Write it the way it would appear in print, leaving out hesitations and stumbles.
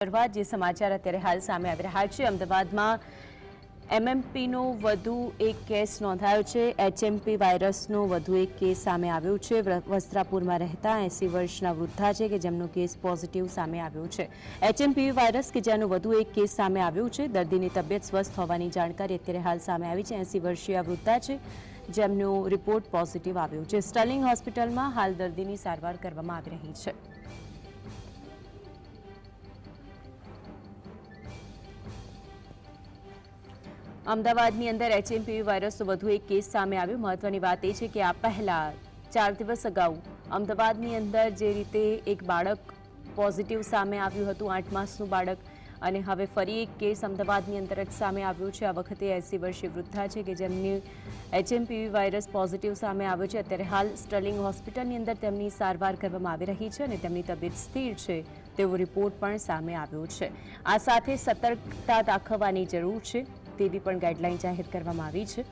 શરૂઆત જે સમાચાર અત્યારે હાલ સામે આવી રહ્યા છે અમદાવાદમાં એમએમપીનો વધુ એક કેસ નોંધાયો છે। એચએમપી વાયરસનો વધુ એક કેસ સામે આવ્યો છે। વસ્ત્રાપુરમાં રહેતા 80 વર્ષના વૃદ્ધા છે કે જેમનો કેસ પોઝિટિવ સામે આવ્યો છે। એચએમપી વાયરસ કે જેનો વધુ એક કેસ સામે આવ્યો છે। દર્દીની તબિયત સ્વસ્થ હોવાની જાણકારી અત્યારે હાલ સામે આવી છે। 80 વર્ષીય વૃદ્ધા છે જેમનો રિપોર્ટ પોઝિટિવ આવ્યો છે। સ્ટર્લિંગ હોસ્પિટલમાં હાલ દર્દીની સારવાર કરવામાં આવી રહી છે। અમદાવાદની અંદર એચએમપી વાયરસનો વધુ એક કેસ સામે આવ્યો। મહત્વની વાત એ છે કે આ પહેલા 4 દિવસ અગાઉ અમદાવાદની અંદર જે રીતે એક બાળક પોઝિટિવ સામે આવ્યું હતું, 8 માસનું બાળક, અને હવે ફરી એક કેસ અમદાવાદની અંદર જ સામે આવ્યો છે। આ વખતે 80 વર્ષીય વૃદ્ધા છે કે જેમની એચએમપી વાયરસ પોઝિટિવ સામે આવ્યો છે। અત્યારે હાલ સ્ટર્લિંગ હોસ્પિટલની અંદર તેમની સારવાર કરવામાં આવી રહી છે અને તેમની તબિયત સ્થિર છે તેવો રિપોર્ટ પણ સામે આવ્યો છે। આ સાથે સતર્કતા દાખવવાની જરૂર છે તેવી પણ ગાઈડલાઈન જાહેર કરવામાં આવી છે।